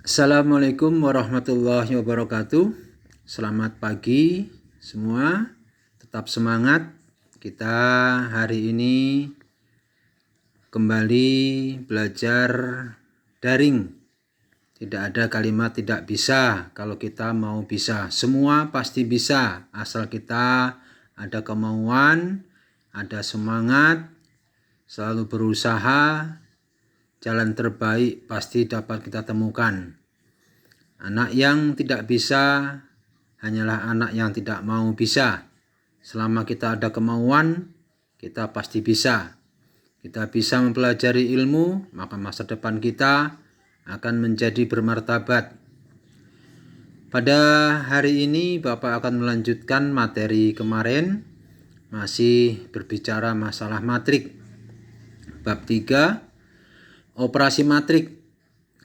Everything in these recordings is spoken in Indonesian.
Assalamualaikum warahmatullahi wabarakatuh. Selamat pagi semua. Tetap semangat. Kita hari ini kembali belajar daring. Tidak ada kalimat tidak bisa kalau kita mau bisa. Semua pasti bisa asal kita ada kemauan, ada semangat, selalu berusaha. Jalan terbaik pasti dapat kita temukan. Anak yang tidak bisa hanyalah anak yang tidak mau bisa. Selama kita ada kemauan, kita pasti bisa. Kita bisa mempelajari ilmu, maka masa depan kita akan menjadi bermartabat. Pada hari ini Bapak akan melanjutkan materi kemarin, masih berbicara masalah matrik. Bab 3, operasi matrik.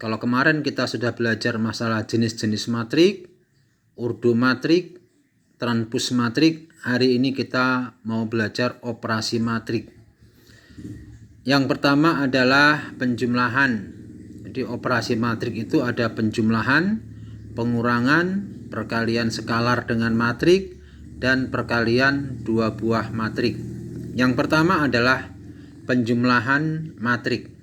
Kalau kemarin kita sudah belajar masalah jenis-jenis matrik, urdu matrik, transpus matrik, hari ini kita mau belajar operasi matrik. Yang pertama adalah penjumlahan. Jadi operasi matrik itu ada penjumlahan, pengurangan, perkalian skalar dengan matrik, dan perkalian dua buah matrik. Yang pertama adalah penjumlahan matrik.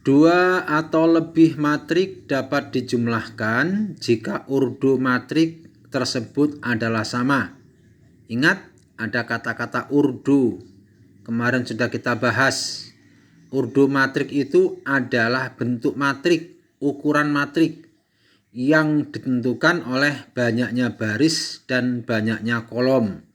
Dua atau lebih matrik dapat dijumlahkan jika urdu matrik tersebut adalah sama. Ingat, ada kata-kata urdu. Kemarin sudah kita bahas. Urdu matrik itu adalah bentuk matrik, ukuran matrik yang ditentukan oleh banyaknya baris dan banyaknya kolom.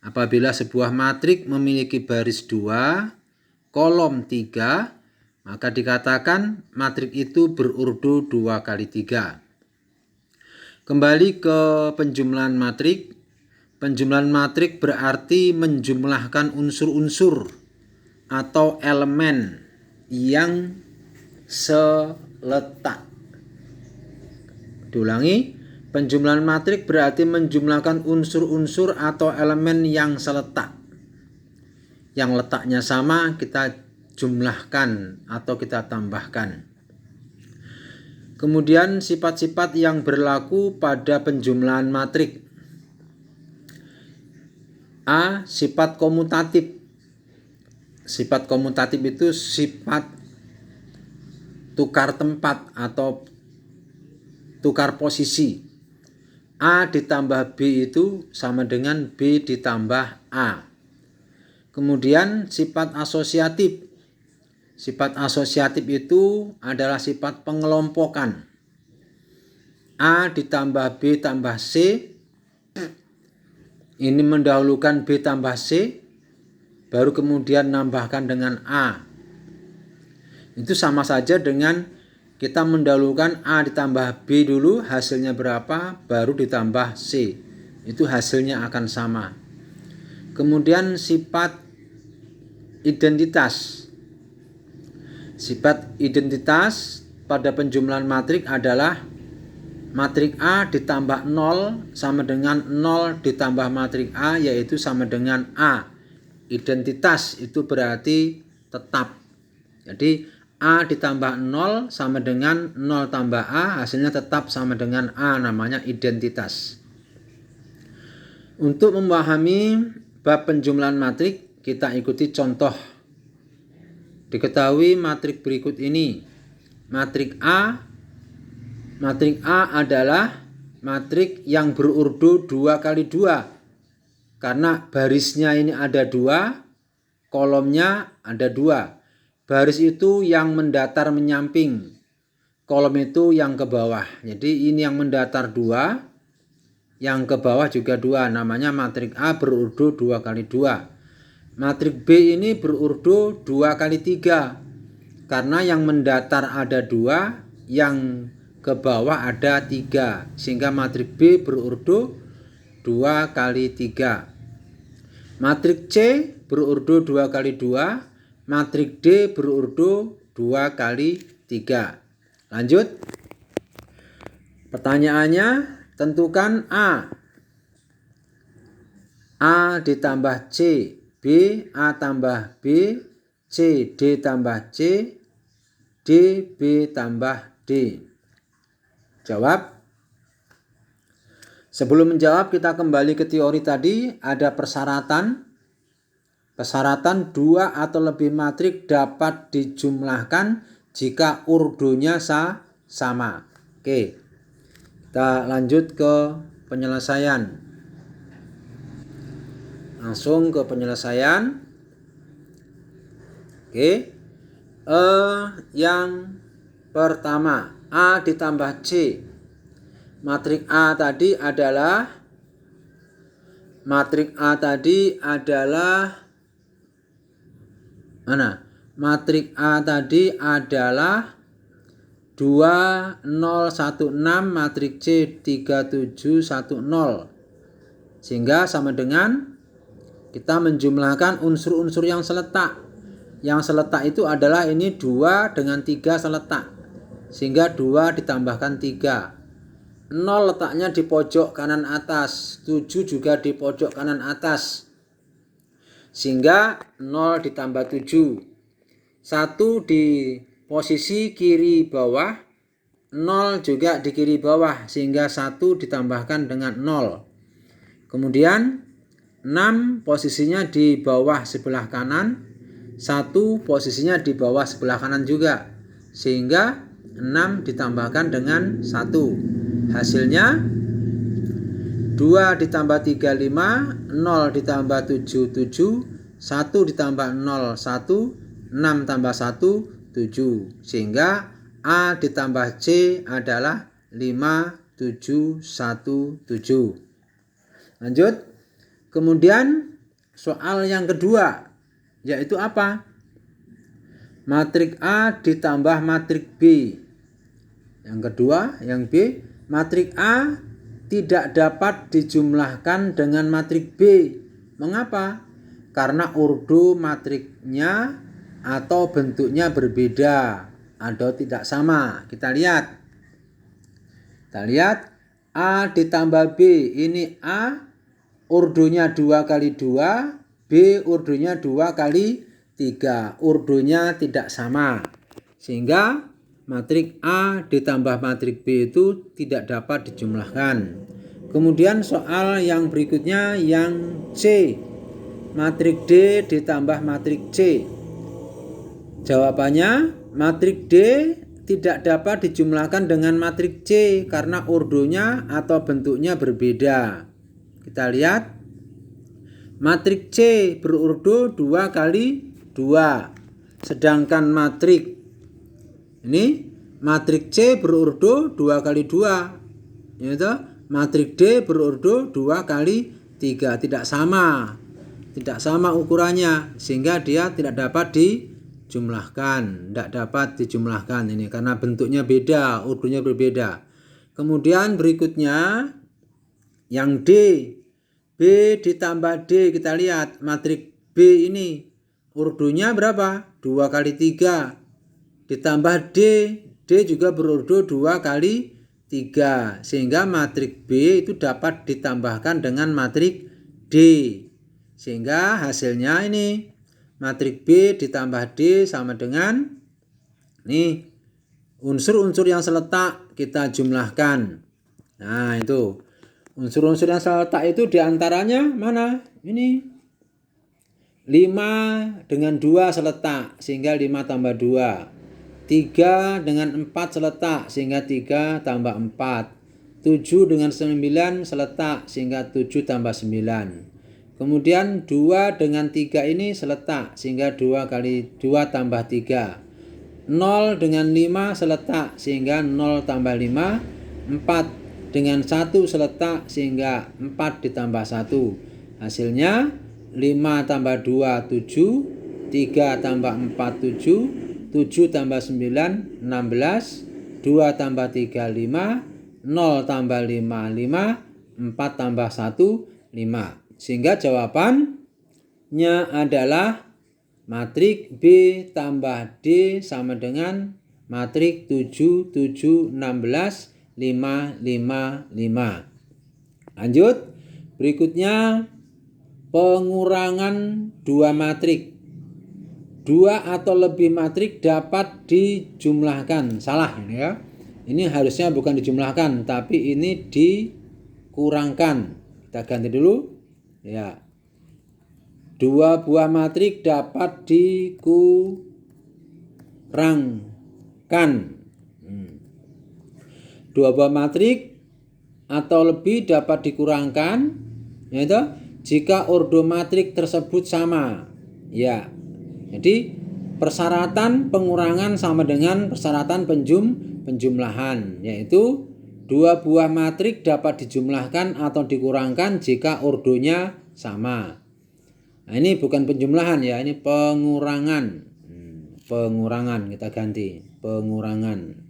Apabila sebuah matrik memiliki baris 2, kolom 3, maka dikatakan matrik itu berurdu 2 kali 3. Kembali ke penjumlahan matrik. Penjumlahan matrik berarti menjumlahkan unsur-unsur atau elemen yang seletak. Diulangi, penjumlahan matrik berarti menjumlahkan unsur-unsur atau elemen yang seletak. Yang letaknya sama kita jumlahkan atau kita tambahkan. Kemudian sifat-sifat yang berlaku pada penjumlahan matrik. A. Sifat komutatif. Sifat komutatif itu sifat tukar tempat atau tukar posisi. A ditambah B itu sama dengan B ditambah A. Kemudian sifat asosiatif. Sifat asosiatif itu adalah sifat pengelompokan. A ditambah B tambah C. Ini mendahulukan B tambah C. Baru kemudian nambahkan dengan A. Itu sama saja dengan kita mendahulukan A ditambah B dulu, hasilnya berapa, baru ditambah C. Itu hasilnya akan sama. Kemudian sifat identitas. Sifat identitas pada penjumlahan matrik adalah matrik A ditambah 0 sama dengan 0 ditambah matrik A, yaitu sama dengan A. Identitas itu berarti tetap. Jadi A ditambah 0 sama dengan 0 tambah A, hasilnya tetap sama dengan A, namanya identitas. Untuk memahami bab penjumlahan matrik, kita ikuti contoh. Diketahui matrik berikut ini. Matrik A adalah matrik yang berurdu 2 kali 2. Karena barisnya ini ada 2, kolomnya ada 2. Baris itu yang mendatar menyamping, kolom itu yang ke bawah. Jadi ini yang mendatar 2, yang ke bawah juga 2. Namanya matrik A berurdu 2 kali 2. Matrik B ini berurdu 2 kali 3. Karena yang mendatar ada 2, yang ke bawah ada 3. Sehingga matrik B berurdu 2 kali 3. Matrik C berurdu 2 kali 2. Matrik D berurdu 2 kali 3. Lanjut. Pertanyaannya, tentukan A. A ditambah C, B A tambah B, C D tambah C, D D, B tambah D. Jawab. Sebelum menjawab kita kembali ke teori tadi. Ada persyaratan. Persyaratan 2 atau lebih matrik dapat dijumlahkan jika urdunya sama. Oke. Kita lanjut ke penyelesaian. Langsung ke penyelesaian. Oke. Yang pertama, A ditambah C. Matrik A tadi adalah mana? Matrik A tadi adalah 2 0 1 6, matrik C 3 7 1 0. Sehingga sama dengan kita menjumlahkan unsur-unsur yang seletak. Yang seletak itu adalah ini 2 dengan 3 seletak. Sehingga 2 ditambahkan 3. 0 letaknya di pojok kanan atas. 7 juga di pojok kanan atas. Sehingga 0 ditambah 7. 1 di posisi kiri bawah. 0 juga di kiri bawah. Sehingga 1 ditambahkan dengan 0. Kemudian 6 posisinya di bawah sebelah kanan. 1 posisinya di bawah sebelah kanan juga. Sehingga 6 ditambahkan dengan 1. Hasilnya 2 ditambah 3 5, 0 ditambah 7 7, 1 ditambah 0 1, 6 tambah 1 7. Sehingga A ditambah C adalah 5 7 1 7. Lanjut. Kemudian soal yang kedua, yaitu apa? Matrik A ditambah matrik B. Yang kedua, yang B, matrik A tidak dapat dijumlahkan dengan matrik B. Mengapa? Karena urdu matriknya atau bentuknya berbeda atau tidak sama. Kita lihat A ditambah B. Ini A urdunya 2 kali 2, B urdunya 2 kali 3. Urdunya tidak sama. Sehingga matrik A ditambah matrik B itu tidak dapat dijumlahkan. Kemudian soal yang berikutnya yang C. Matrik D ditambah matrik C. Jawabannya matrik D tidak dapat dijumlahkan dengan matrik C karena urdunya atau bentuknya berbeda. Kita lihat. Matrik C berurdu 2 kali 2. Sedangkan matrik C berurdu 2 kali 2. Yaitu matrik D berurdu 2 kali 3. Tidak sama ukurannya. Sehingga dia tidak dapat dijumlahkan. Ini karena bentuknya beda, urdunya berbeda. Kemudian berikutnya yang D. B ditambah D, kita lihat matrik B ini urdunya berapa? 2 kali 3 ditambah D. D juga berurdu 2 kali 3. Sehingga matrik B itu dapat ditambahkan dengan matrik D. Sehingga hasilnya ini matrik B ditambah D sama dengan nih unsur-unsur yang seletak kita jumlahkan. Nah itu. Unsur-unsur yang seletak itu diantaranya mana? Ini 5 dengan 2 seletak sehingga 5 tambah 2. 3 dengan 4 seletak sehingga 3 tambah 4. 7 dengan 9 seletak sehingga 7 tambah 9. Kemudian 2 dengan 3 ini seletak sehingga 2 kali 2 tambah 3. 0 dengan 5 seletak sehingga 0 tambah 5. 4 dengan 1 seletak sehingga 4 ditambah 1. Hasilnya 5 tambah 2 7, 3 tambah 4 7, 7 tambah 9 16, 2 tambah 3 5, 0 tambah 5 5, 4 tambah 1 5. Sehingga jawabannya adalah matrik B tambah D sama dengan matrik 7 7 16 5 5 5. Lanjut. Berikutnya pengurangan 2 matrik. 2 Dua atau lebih matrik dapat dijumlahkan. Salah ini ya. Ini harusnya bukan dijumlahkan, tapi ini dikurangkan. Kita ganti dulu. Ya. Dua buah matrik dapat dikurangkan. Dua buah matrik atau lebih dapat dikurangkan, yaitu jika ordo matrik tersebut sama. Ya. Jadi persyaratan pengurangan sama dengan persyaratan penjumlahan, yaitu dua buah matrik dapat dijumlahkan atau dikurangkan jika ordonya sama. Nah, ini bukan penjumlahan ya, ini pengurangan. Pengurangan kita ganti, pengurangan.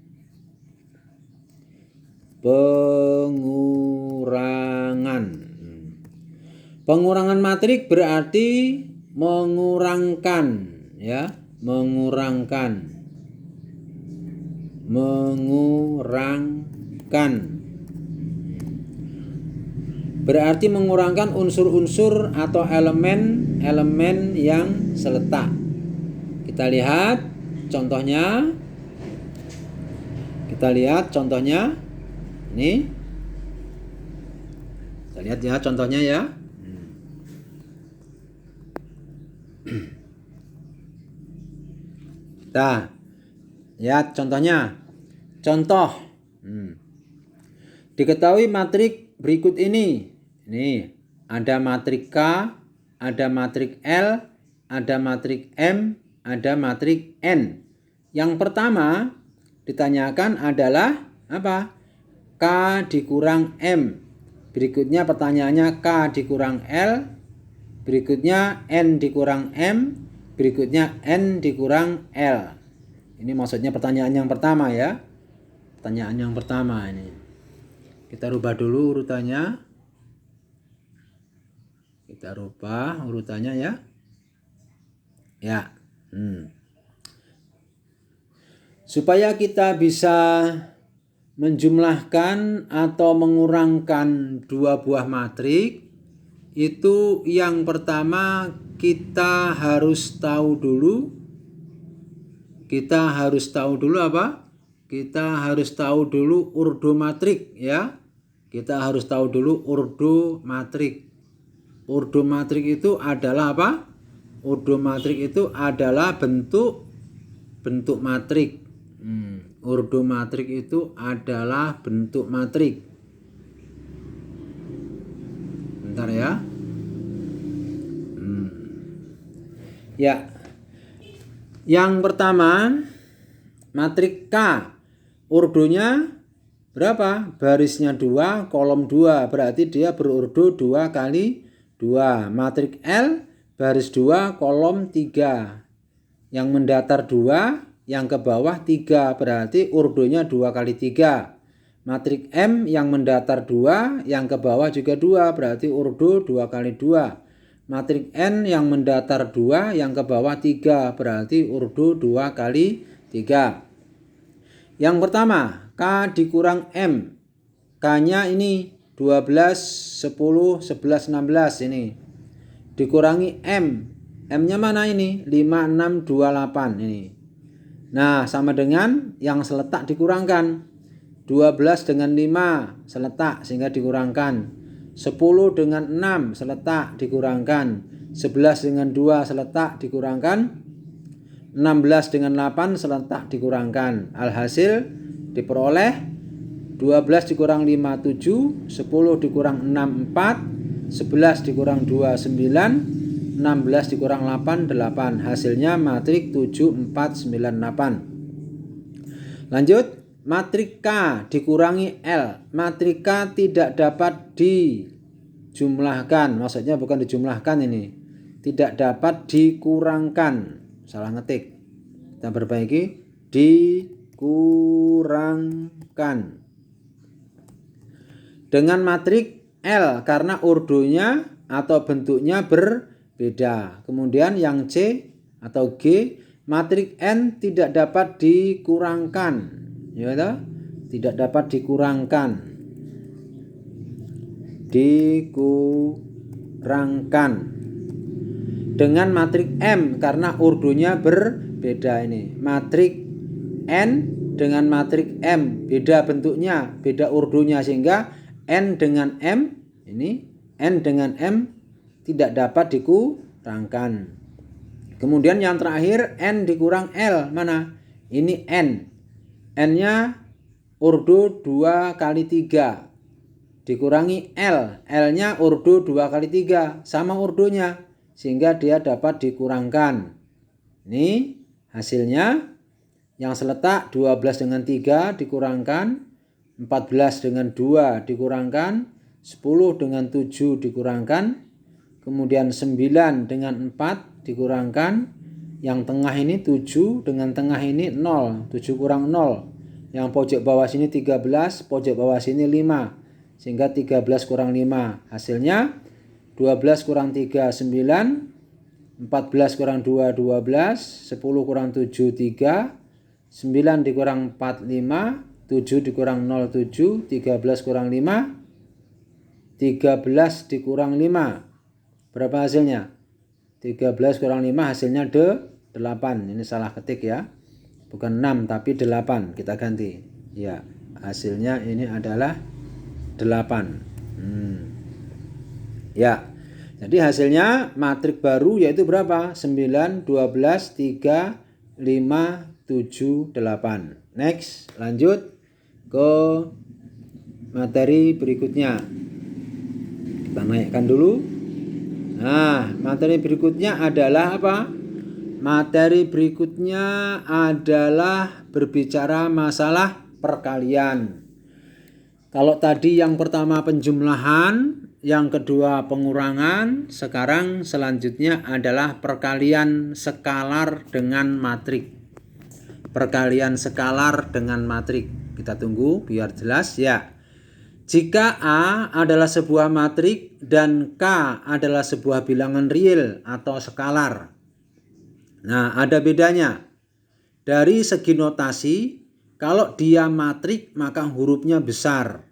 Pengurangan matrik berarti mengurangkan ya, mengurangkan. Berarti mengurangkan unsur-unsur atau elemen-elemen yang seletak. Kita lihat contohnya. Ini. Kita lihat ya contohnya ya. Kita lihat contohnya. Contoh. Diketahui matrik berikut ini. Ini ada matrik K, ada matrik L, ada matrik M, ada matrik N. Yang pertama ditanyakan adalah apa? K dikurang M. Berikutnya pertanyaannya K dikurang L. Berikutnya N dikurang M. Berikutnya N dikurang L. Ini maksudnya pertanyaan yang pertama ya. Pertanyaan yang pertama ini. Kita rubah dulu urutannya. Kita rubah urutannya ya. Ya. Supaya kita bisa menjumlahkan atau mengurangkan dua buah matrik, itu yang pertama kita harus tahu dulu apa? Kita harus tahu dulu ordo matrik ya. Kita harus tahu dulu ordo matrik. Ordo matrik itu adalah apa? Ordo matrik itu adalah bentuk matrik. Ordo matrik itu adalah bentuk matrik. Bentar ya. Ya. Yang pertama, matrik K. Ordonya berapa? Barisnya 2, kolom 2. Berarti dia berordo 2 kali 2. Matrik L baris 2 kolom 3. Yang mendatar 2, yang ke bawah 3. Berarti ordonya 2 kali 3. Matrik M yang mendatar 2, yang ke bawah juga 2. Berarti ordo 2 kali 2. Matrik N yang mendatar 2, yang ke bawah 3. Berarti ordo 2 kali 3. Yang pertama, K dikurang M. K-nya ini 12, 10, 11, 16 ini. Dikurangi M. M-nya mana ini? 5, 6, 28 ini. Nah, sama dengan yang seletak dikurangkan. 12 dengan 5 seletak sehingga dikurangkan. 10 dengan 6 seletak dikurangkan. 11 dengan 2 seletak dikurangkan. 16 dengan 8 seletak dikurangkan. Alhasil diperoleh 12 dikurang 5 7, 10 dikurang 6 4, 11 dikurang 2 9, 16 dikurang 8 8. Hasilnya matrik 7 4 9 8. Lanjut, matrik K dikurangi L. Matrik K tidak dapat dijumlahkan. Maksudnya bukan dijumlahkan ini. Tidak dapat dikurangkan. Salah ngetik. Kita perbaiki. Dikurangkan. Dengan matrik L karena ordonya atau bentuknya berbeda. Kemudian yang C atau G, matrik N tidak dapat dikurangkan. Ya, tidak dapat dikurangkan. dengan matrik M karena urdunya berbeda ini. Matrik N dengan matrik M beda bentuknya, beda urdunya, sehingga N dengan M ini, N dengan M tidak dapat dikurangkan. Kemudian yang terakhir N dikurang L, mana? Ini N. N-nya urdu 2 kali 3 dikurangi L. L-nya urdu 2 kali 3, sama urdunya, sehingga dia dapat dikurangkan. Ini hasilnya yang seletak 12 dengan 3 dikurangkan, 14 dengan 2 dikurangkan, 10 dengan 7 dikurangkan, kemudian 9 dengan 4 dikurangkan, yang tengah ini 7 dengan tengah ini 0, 7 kurang 0. Yang pojok bawah sini 13, pojok bawah sini 5. Sehingga 13 kurang 5. Hasilnya 12 kurang 3, 9. 14 kurang 2, 12. 10 kurang 7, 3. 9 dikurang 4, 5. 7 dikurang 0, 7. 13 kurang 5. 13 dikurang 5. Berapa hasilnya? 13 kurang 5 hasilnya 8. Ini salah ketik ya. Bukan 6 tapi 8. Kita ganti. Ya, hasilnya ini adalah 8. Ya. Jadi hasilnya matrik baru yaitu berapa? 9, 12, 3, 5, 7, 8. Next, lanjut ke materi berikutnya. Kita naikkan dulu. Nah, materi berikutnya adalah apa? Materi berikutnya adalah berbicara masalah perkalian. Kalau tadi yang pertama penjumlahan, yang kedua pengurangan, sekarang selanjutnya adalah perkalian skalar dengan matrik. Perkalian skalar dengan matrik. Kita tunggu biar jelas ya. Jika A adalah sebuah matrik dan K adalah sebuah bilangan real atau skalar. Nah, ada bedanya. Dari segi notasi, kalau dia matrik maka hurufnya besar.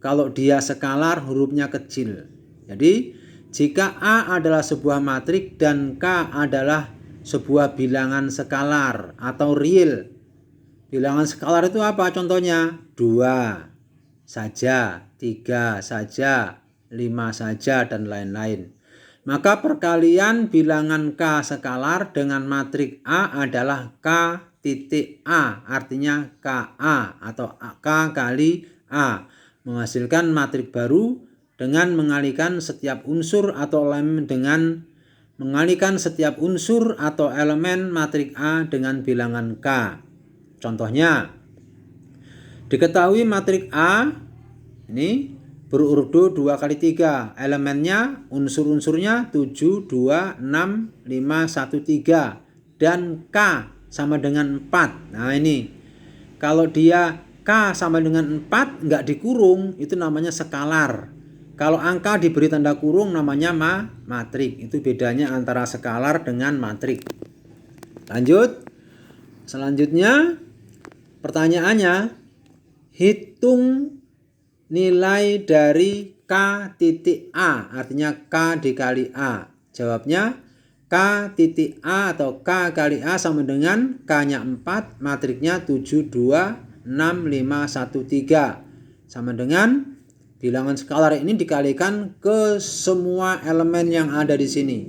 Kalau dia skalar hurufnya kecil. Jadi, jika A adalah sebuah matrik dan K adalah sebuah bilangan skalar atau real. Bilangan skalar itu apa contohnya? 2 saja, 3 saja, 5 saja, dan lain-lain. Maka perkalian bilangan K skalar dengan matrik A adalah K titik A, artinya KA atau K kali A, menghasilkan matrik baru dengan mengalihkan setiap unsur atau elemen matrik A dengan bilangan K. Contohnya, diketahui matrik A ini berurdu 2 kali 3. Elemennya, unsur-unsurnya 7, 2, 6, 5, 1, 3. Dan K sama dengan 4. Nah ini, kalau dia K sama dengan 4 nggak dikurung, itu namanya skalar. Kalau angka diberi tanda kurung namanya matrik. Itu bedanya antara skalar dengan matrik. Lanjut. Selanjutnya, pertanyaannya, hitung nilai dari K titik A, artinya K dikali A. Jawabnya K titik A atau K kali A sama dengan K-nya 4, matriknya 7, 2, 6, 5, 1, 3. Sama dengan bilangan skalar ini dikalikan ke semua elemen yang ada di sini.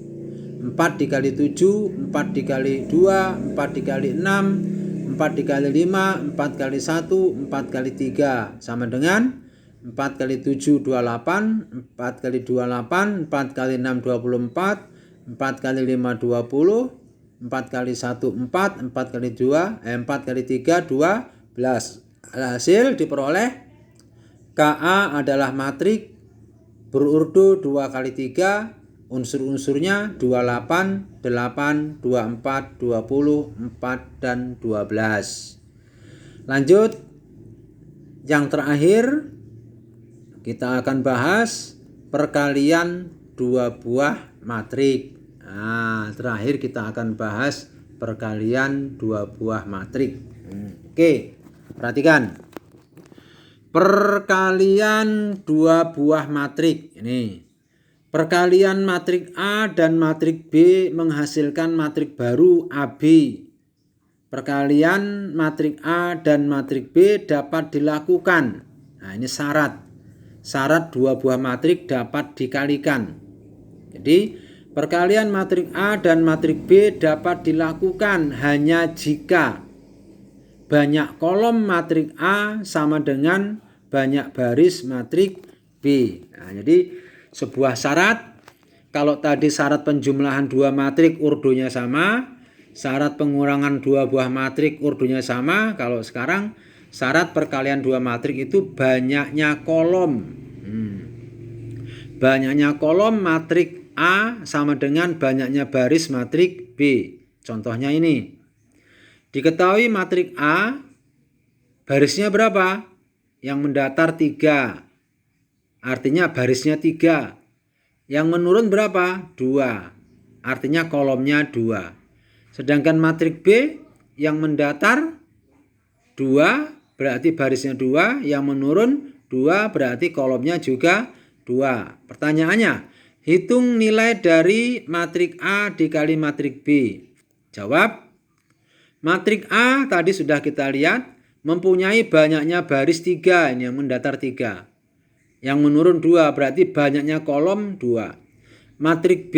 4 dikali 7, 4 dikali 2, 4 dikali 6, 4 dikali 5, 4 kali 1, 4 kali 3. Sama dengan 4 kali 7, 28, 4 kali 28, 4 kali 6, 24, 4 kali 5, 20, 4 kali 1, 4, 4 kali 2, 4 kali 3, 12. Hasil diperoleh KA adalah matrik berurdu 2 kali 3, unsur-unsurnya 28, 8, 24, 20, 4, dan 12. Lanjut, yang terakhir kita akan bahas perkalian 2 buah matrik. Nah, terakhir kita akan bahas perkalian 2 buah matrik. Oke, perhatikan. Perkalian 2 buah matrik. Ini Perkalian matrik A dan matrik B menghasilkan matrik baru AB. Perkalian matrik A dan matrik B dapat dilakukan. Nah, ini syarat. Syarat dua buah matrik dapat dikalikan. Jadi, perkalian matrik A dan matrik B dapat dilakukan hanya jika banyak kolom matrik A sama dengan banyak baris matrik B. Nah, jadi sebuah syarat, kalau tadi syarat penjumlahan dua matrik urdunya sama, syarat pengurangan dua buah matrik urdunya sama, kalau sekarang syarat perkalian dua matrik itu banyaknya kolom. Banyaknya kolom matrik A sama dengan banyaknya baris matrik B. Contohnya ini. Diketahui matrik A barisnya berapa? Yang mendatar 3. Artinya barisnya 3. Yang menurun berapa? 2. Artinya kolomnya 2. Sedangkan matrik B yang mendatar 2 berarti barisnya 2. Yang menurun 2 berarti kolomnya juga 2. Pertanyaannya, hitung nilai dari matrik A dikali matrik B. Jawab, matrik A tadi sudah kita lihat mempunyai banyaknya baris 3, ini yang mendatar 3. Yang menurun 2 berarti banyaknya kolom 2. Matrik B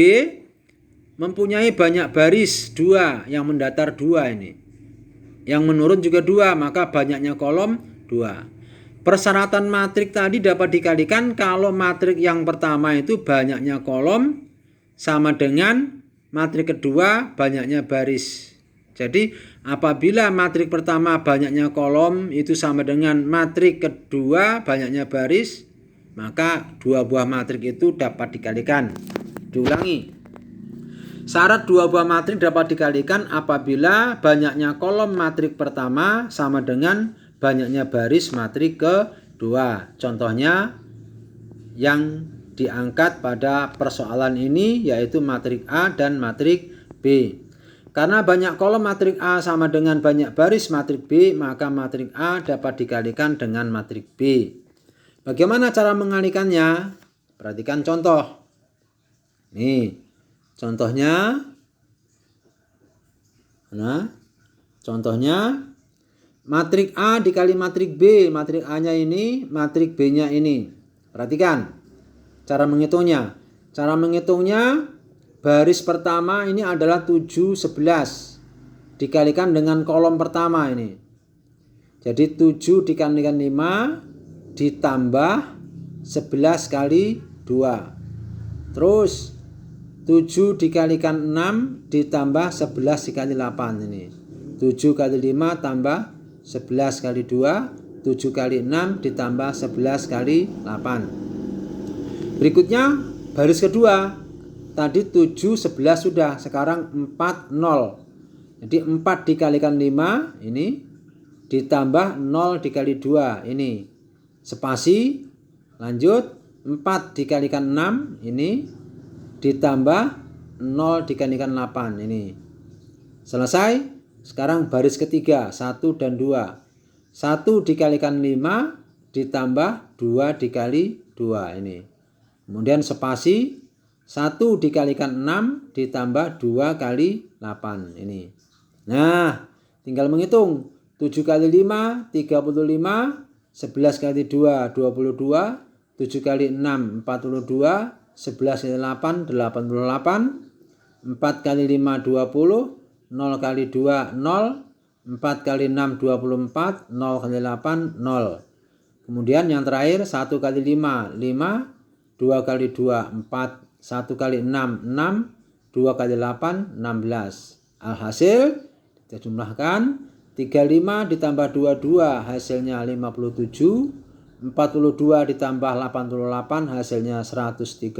mempunyai banyak baris 2, yang mendatar 2 ini. Yang menurun juga 2, maka banyaknya kolom 2. Persyaratan matrik tadi dapat dikalikan kalau matrik yang pertama itu banyaknya kolom sama dengan matrik kedua banyaknya baris. Jadi apabila matrik pertama banyaknya kolom itu sama dengan matrik kedua banyaknya baris, maka dua buah matrik itu dapat dikalikan. Diulangi. Syarat dua buah matrik dapat dikalikan apabila banyaknya kolom matrik pertama sama dengan banyaknya baris matrik kedua. Contohnya yang diangkat pada persoalan ini yaitu matrik A dan matrik B. Karena banyak kolom matrik A sama dengan banyak baris matrik B, maka matrik A dapat dikalikan dengan matrik B. Bagaimana cara mengalikannya? Perhatikan contoh. Nih, contohnya. Nah, contohnya matrik A dikali matrik B. Matrik A-nya ini, matrik B-nya ini. Perhatikan cara menghitungnya. Cara menghitungnya, baris pertama ini adalah 7, 11. Dikalikan dengan kolom pertama ini. Jadi 7 dikalikan 5 ditambah 11 kali 2. Terus 7 dikalikan 6 ditambah 11 dikali 8 ini. 7 kali 5 tambah 11 kali 2. 7 kali 6 ditambah 11 kali 8. Berikutnya baris kedua. Tadi 7, 11 sudah. Sekarang 4, 0. Jadi 4 dikalikan 5 ini ditambah 0 dikali 2 ini. Spasi, lanjut 4 dikalikan 6 ini ditambah 0 dikalikan 8 ini. Selesai. Sekarang baris ketiga 1 dan 2. 1 dikalikan 5 ditambah 2 dikali 2 ini. Kemudian spasi 1 dikalikan 6 ditambah 2 kali 8 ini. Nah, tinggal menghitung. 7 kali 5 35. 11 kali 2, 22. 7 kali 6, 42. 11 kali 8, 88. 4 kali 5, 20. 0 kali 2, 0. 4 kali 6, 24. 0 kali 8, 0. Kemudian yang terakhir 1 kali 5, 5. 2 kali 2, 4. 1 kali 6, 6. 2 kali 8, 16. Alhasil kita jumlahkan 35 ditambah 22 hasilnya 57. 42 ditambah 88 hasilnya 130.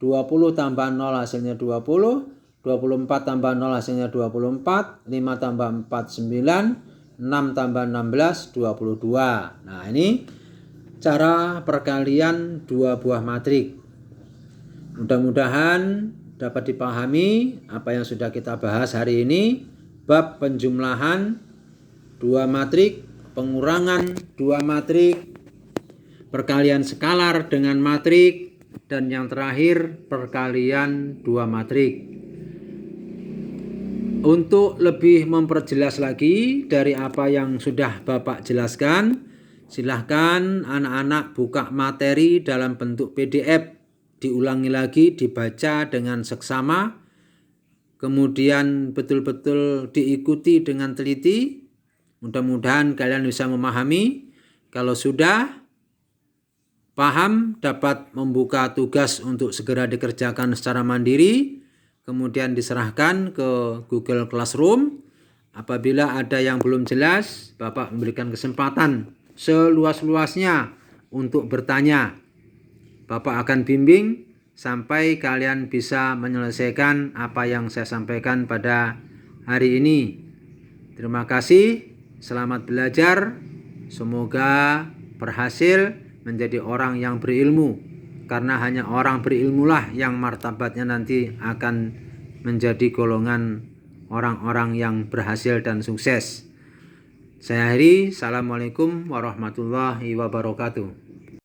20 tambah 0 hasilnya 20. 24 tambah 0 hasilnya 24. 5 tambah 4 9. 6 tambah 16 22. Nah, ini cara perkalian dua buah matrik. Mudah-mudahan dapat dipahami apa yang sudah kita bahas hari ini. Bab penjumlahan dua matrik, pengurangan dua matrik, perkalian skalar dengan matrik, dan yang terakhir perkalian 2 matrik. Untuk lebih memperjelas lagi dari apa yang sudah Bapak jelaskan, silahkan anak-anak buka materi dalam bentuk PDF, diulangi lagi, dibaca dengan seksama, kemudian betul-betul diikuti dengan teliti. Mudah-mudahan kalian bisa memahami. Kalau sudah paham, dapat membuka tugas untuk segera dikerjakan secara mandiri, kemudian diserahkan ke Google Classroom. Apabila ada yang belum jelas, Bapak memberikan kesempatan seluas-luasnya untuk bertanya. Bapak akan bimbing sampai kalian bisa menyelesaikan apa yang saya sampaikan pada hari ini. Terima kasih, selamat belajar, semoga berhasil menjadi orang yang berilmu, karena hanya orang berilmulah yang martabatnya nanti akan menjadi golongan orang-orang yang berhasil dan sukses. Saya akhiri, Assalamualaikum warahmatullahi wabarakatuh.